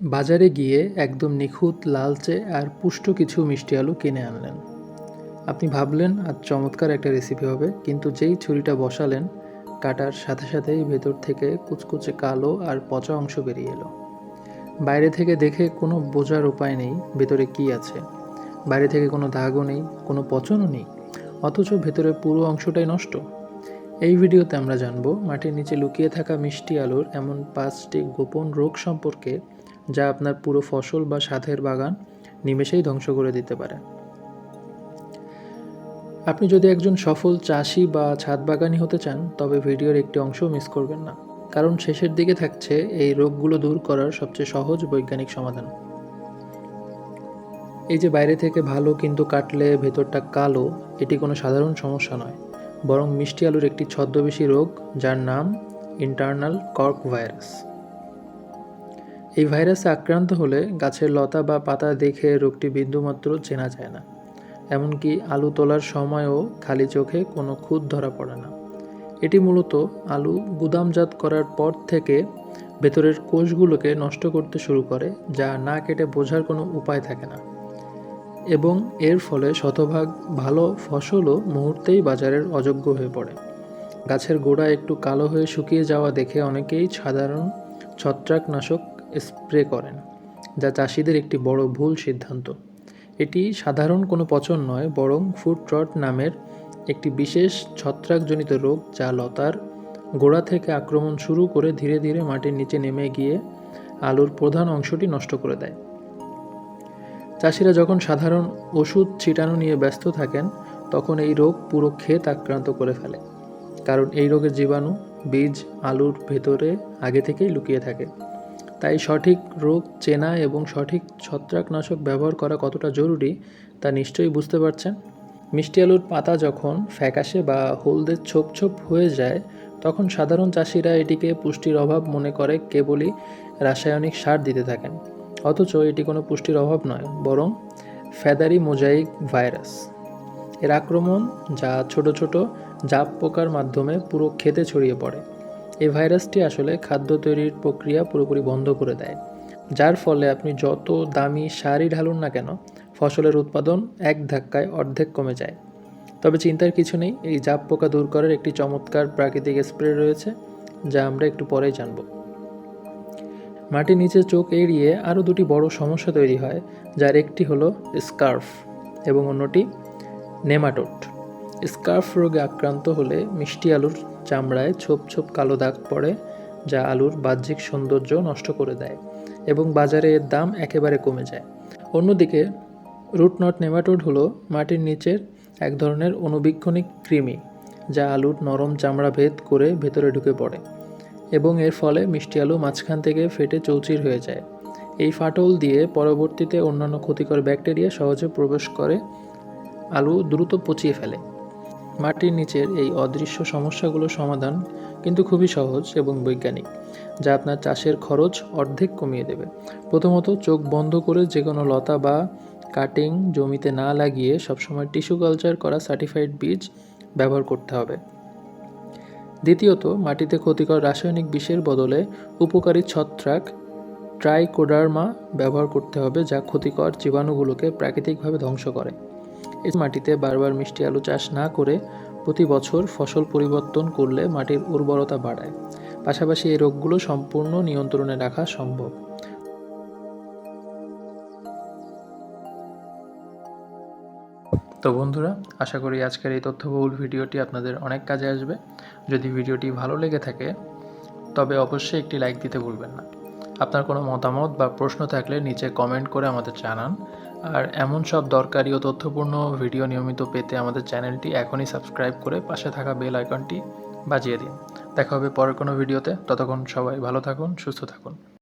বাজারে গিয়ে একদম নিখুঁত লালচে আর পুষ্ট কিছু মিষ্টি আলু কিনে আনলেন। আপনি ভাবলেন আজ চমৎকার একটা রেসিপি হবে, কিন্তু যেই ছুরিটা বসালেন কাটার সাথে সাথেই ভেতর থেকে কুচকুচে কালো আর পচা অংশ বেরিয়ে এলো। বাইরে থেকে দেখে কোনো বোঝার উপায় নেই ভেতরে কি আছে। বাইরে থেকে কোনো দাগও নেই, কোনো পচনও নেই, অথচ ভেতরের পুরো অংশটাই নষ্ট। এই ভিডিওতে আমরা জানবো মাটির নিচে লুকিয়ে থাকা মিষ্টি আলুর এমন 5টি গোপন রোগ সম্পর্কে, যা আপনার পুরো ফসল বা স্বাদের বাগান নিমেষেই ধ্বংস করে দিতে পারে। আপনি যদি একজন সফল চাষি বা ছাদ বাগানি হতে চান, তবে ভিডিওর একটি অংশও মিস করবেন না, কারণ শেষের দিকে থাকছে এই রোগগুলো দূর করার সবচেয়ে সহজ বৈজ্ঞানিক সমাধান। এই যে বাইরে থেকে ভালো কিন্তু কাটলে ভেতরটা কালো, এটি কোনো সাধারণ সমস্যা নয়, বরং মিষ্টি আলুর একটি ছদ্মবেশী রোগ, যার নাম ইন্টারনাল কর্ক ভাইরাস। এই ভাইরাসে আক্রান্ত হলে গাছের লতা বা পাতা দেখে রোগটি বিন্দুমাত্র চেনা যায় না। এমনকি আলু তোলার সময়ও খালি চোখে কোনো খুঁত ধরা পড়ে না। এটি মূলত আলু গুদামজাত করার পর থেকে ভেতরের কোষগুলোকে নষ্ট করতে শুরু করে, যা না কেটে বোঝার কোনো উপায় থাকে না। এবং এর ফলে শতভাগ ভালো ফসলও মুহূর্তেই বাজারের অযোগ্য হয়ে পড়ে। গাছের গোড়া একটু কালো হয়ে শুকিয়ে যাওয়া দেখে অনেকেই সাধারণ ছত্রাকনাশক স্প্রে করেন, যা চাষিদের একটি বড় ভুল সিদ্ধান্ত। এটি সাধারণ কোনো পচন নয়, বরং ফুট রট নামের একটি বিশেষ ছত্রাকজনিত রোগ, যা লতার গোড়া থেকে আক্রমণ শুরু করে ধীরে ধীরে মাটির নিচে নেমে গিয়ে আলুর প্রধান অংশটি নষ্ট করে দেয়। চাষিরা যখন সাধারণ ওষুধ ছিটানো নিয়ে ব্যস্ত থাকেন, তখন এই রোগ পুরো ক্ষেত আক্রান্ত করে ফেলে, কারণ এই রোগের জীবাণু বীজ আলুর ভেতরে আগে থেকেই লুকিয়ে থাকে। তাই সঠিক রোগ চেনা এবং সঠিক ছত্রাকনাশক ব্যবহার করা কতটা জরুরি তা নিশ্চয়ই বুঝতে পারছেন। মিষ্টি আলুর পাতা যখন ফ্যাকাশে বা হলদে ছোপ ছোপ হয়ে যায়, তখন সাধারণ চাষিরা এটিকে পুষ্টির অভাব মনে করে কেবলই রাসায়নিক সার দিতে থাকেন। অথচ এটি কোনো পুষ্টির অভাব নয়, বরং ফেদারি মোজাইক ভাইরাস। এর আক্রমণ, যা ছোট ছোট জাপ পোকার মাধ্যমে পুরো ক্ষেতে ছড়িয়ে পড়ে। এই ভাইরাসটি আসলে খাদ্য তৈরির প্রক্রিয়া পুরোপুরি বন্ধ করে দেয়, যার ফলে আপনি যত দামি সারই ঢালুন না কেন, ফসলের উৎপাদন এক ধাক্কায় অর্ধেক কমে যায়। তবে চিন্তার কিছু নেই, এই জাপ পোকা দূর করার একটি চমৎকার প্রাকৃতিক স্প্রে রয়েছে, যা আমরা একটু পরেই জানব। মাটির নিচে চোখ এড়িয়ে আরও দুটি বড় সমস্যা তৈরি হয়, যার একটি হলো স্কার্ফ এবং অন্যটি নেমাটোড। স্কার্ফ রোগে আক্রান্ত হলে মিষ্টি আলুর চামড়ায় ছোপ ছোপ কালো দাগ পড়ে, যা আলুর বাহ্যিক সৌন্দর্য নষ্ট করে দেয় এবং বাজারে এর দাম একেবারে কমে যায়। অন্যদিকে রুটনট নেমাটোড হলো মাটির নিচের এক ধরনের অণুবীক্ষণিক কৃমি, যা আলুর নরম চামড়া ভেদ করে ভেতরে ঢুকে পড়ে এবং এর ফলে মিষ্টি আলু মাঝখান থেকে ফেটে চৌচির হয়ে যায়। এই ফাটল দিয়ে পরবর্তীতে অন্যান্য ক্ষতিকর ব্যাকটেরিয়া সহজে প্রবেশ করে আলু দ্রুত পচিয়ে ফেলে। মাটির নিচের এই অদৃশ্য সমস্যাগুলোর সমাধান কিন্তু খুবই সহজ এবং বৈজ্ঞানিক, যা আপনার চাষের খরচ অর্ধেক কমিয়ে দেবে। প্রথমত, চোখ বন্ধ করে যে কোনো লতা বা কাটিং জমিতে না লাগিয়ে সবসময় টিস্যু কালচার করা সার্টিফাইড বীজ ব্যবহার করতে হবে। দ্বিতীয়ত, মাটিতে ক্ষতিকর রাসায়নিক বিষের বদলে উপকারী ছত্রাক ট্রাইকোডার্মা ব্যবহার করতে হবে, যা ক্ষতিকর জীবাণুগুলোকে প্রাকৃতিকভাবে ধ্বংস করে। এই মাটিতে বারবার মিষ্টি আলু চাষ না করে প্রতি বছর ফসল পরিবর্তন করলে মাটির উর্বরতা বাড়ায়, পাশাপাশি এই রোগগুলো সম্পূর্ণ নিয়ন্ত্রণে রাখা সম্ভব। তো বন্ধুরা, আশা করি আজকের এই তথ্যবহুল ভিডিওটি আপনাদের অনেক কাজে আসবে। যদি ভিডিওটি ভালো লেগে থাকে, তবে অবশ্যই একটি লাইক দিতে ভুলবেন না। আপনার কোনো মতামত বা প্রশ্ন থাকলে নিচে কমেন্ট করে আমাদের জানান। আর এমন সব দরকারি ও তথ্যপূর্ণ ভিডিও নিয়মিত পেতে আমাদের চ্যানেলটি এখনই সাবস্ক্রাইব করে পাশে থাকা বেল আইকনটি বাজিয়ে দিন। দেখা হবে পরের কোনো ভিডিওতে। ততক্ষণ সবাই ভালো থাকুন, সুস্থ থাকুন।